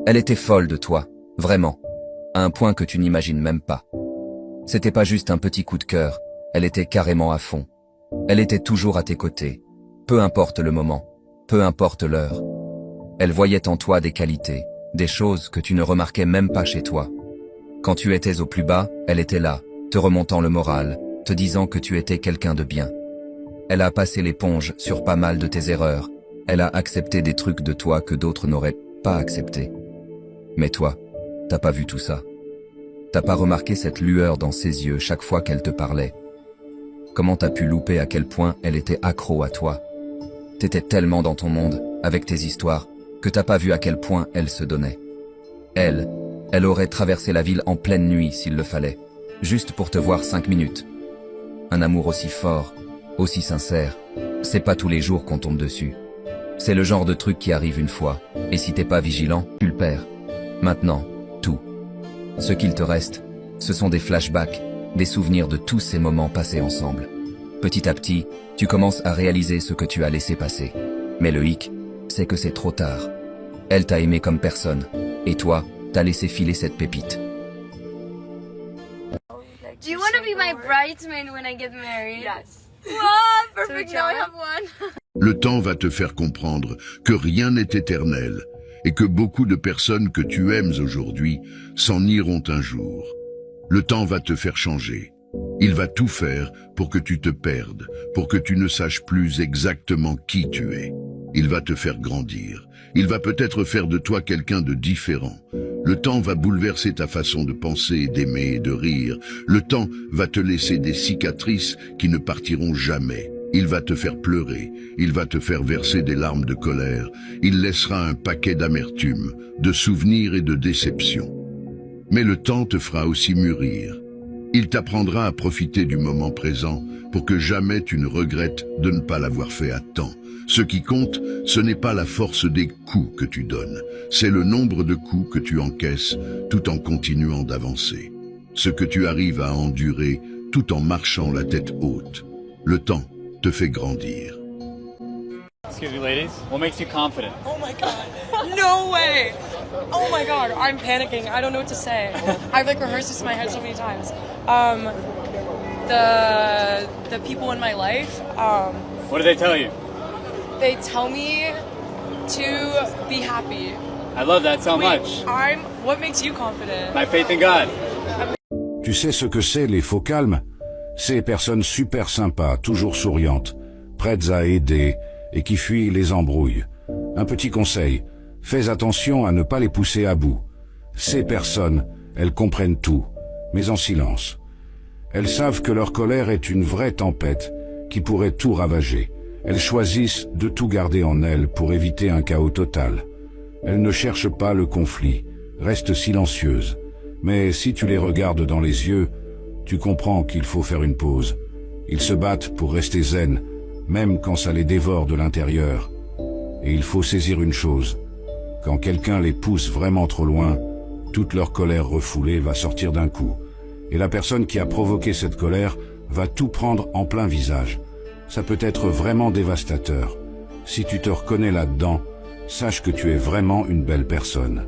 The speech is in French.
Elle était folle de toi, vraiment, à un point que tu n'imagines même pas. C'était pas juste un petit coup de cœur, elle était carrément à fond. Elle était toujours à tes côtés, peu importe le moment, peu importe l'heure. Elle voyait en toi des qualités, des choses que tu ne remarquais même pas chez toi. Quand tu étais au plus bas, elle était là, te remontant le moral, te disant que tu étais quelqu'un de bien. Elle a passé l'éponge sur pas mal de tes erreurs, elle a accepté des trucs de toi que d'autres n'auraient pas acceptés. Mais toi, t'as pas vu tout ça. T'as pas remarqué cette lueur dans ses yeux chaque fois qu'elle te parlait. Comment t'as pu louper à quel point elle était accro à toi? T'étais tellement dans ton monde, avec tes histoires, que t'as pas vu à quel point elle se donnait. Elle aurait traversé la ville en pleine nuit s'il le fallait, juste pour te voir 5 minutes. Un amour aussi fort, aussi sincère, c'est pas tous les jours qu'on tombe dessus. C'est le genre de truc qui arrive une fois, et si t'es pas vigilant, tu le perds. Maintenant, tout. Ce qu'il te reste, ce sont des flashbacks, des souvenirs de tous ces moments passés ensemble. Petit à petit, tu commences à réaliser ce que tu as laissé passer. Mais le hic, c'est que c'est trop tard. Elle t'a aimé comme personne, et toi, t'as laissé filer cette pépite. Do you want to be my bridesmaid when I get married? Yes. Wow, perfect. Now I have one. Le temps va te faire comprendre que rien n'est éternel et que beaucoup de personnes que tu aimes aujourd'hui s'en iront un jour. Le temps va te faire changer. Il va tout faire pour que tu te perdes, pour que tu ne saches plus exactement qui tu es. Il va te faire grandir. Il va peut-être faire de toi quelqu'un de différent. Le temps va bouleverser ta façon de penser, d'aimer et de rire. Le temps va te laisser des cicatrices qui ne partiront jamais. Il va te faire pleurer, il va te faire verser des larmes de colère, il laissera un paquet d'amertume, de souvenirs et de déceptions. Mais le temps te fera aussi mûrir. Il t'apprendra à profiter du moment présent pour que jamais tu ne regrettes de ne pas l'avoir fait à temps. Ce qui compte, ce n'est pas la force des coups que tu donnes, c'est le nombre de coups que tu encaisses tout en continuant d'avancer. Ce que tu arrives à endurer tout en marchant la tête haute. Le temps te fait grandir. Excuse me, ladies. What makes you confident? Oh my god. No way. Oh my god. I'm panicking. I don't know what to say. I've like rehearsed this in my head so many times. The people in my life, What do they tell you? they tell me to be happy. I love that so Wait, much. what makes you confident? My faith in God. Tu sais ce que c'est les faux calmes? Ces personnes super sympas, toujours souriantes, prêtes à aider et qui fuient les embrouilles. Un petit conseil, fais attention à ne pas les pousser à bout. Ces personnes, elles comprennent tout, mais en silence. Elles savent que leur colère est une vraie tempête qui pourrait tout ravager. Elles choisissent de tout garder en elles pour éviter un chaos total. Elles ne cherchent pas le conflit, restent silencieuses. Mais si tu les regardes dans les yeux, tu comprends qu'il faut faire une pause. Ils se battent pour rester zen, même quand ça les dévore de l'intérieur. Et il faut saisir une chose. Quand quelqu'un les pousse vraiment trop loin, toute leur colère refoulée va sortir d'un coup. Et la personne qui a provoqué cette colère va tout prendre en plein visage. Ça peut être vraiment dévastateur. Si tu te reconnais là-dedans, sache que tu es vraiment une belle personne.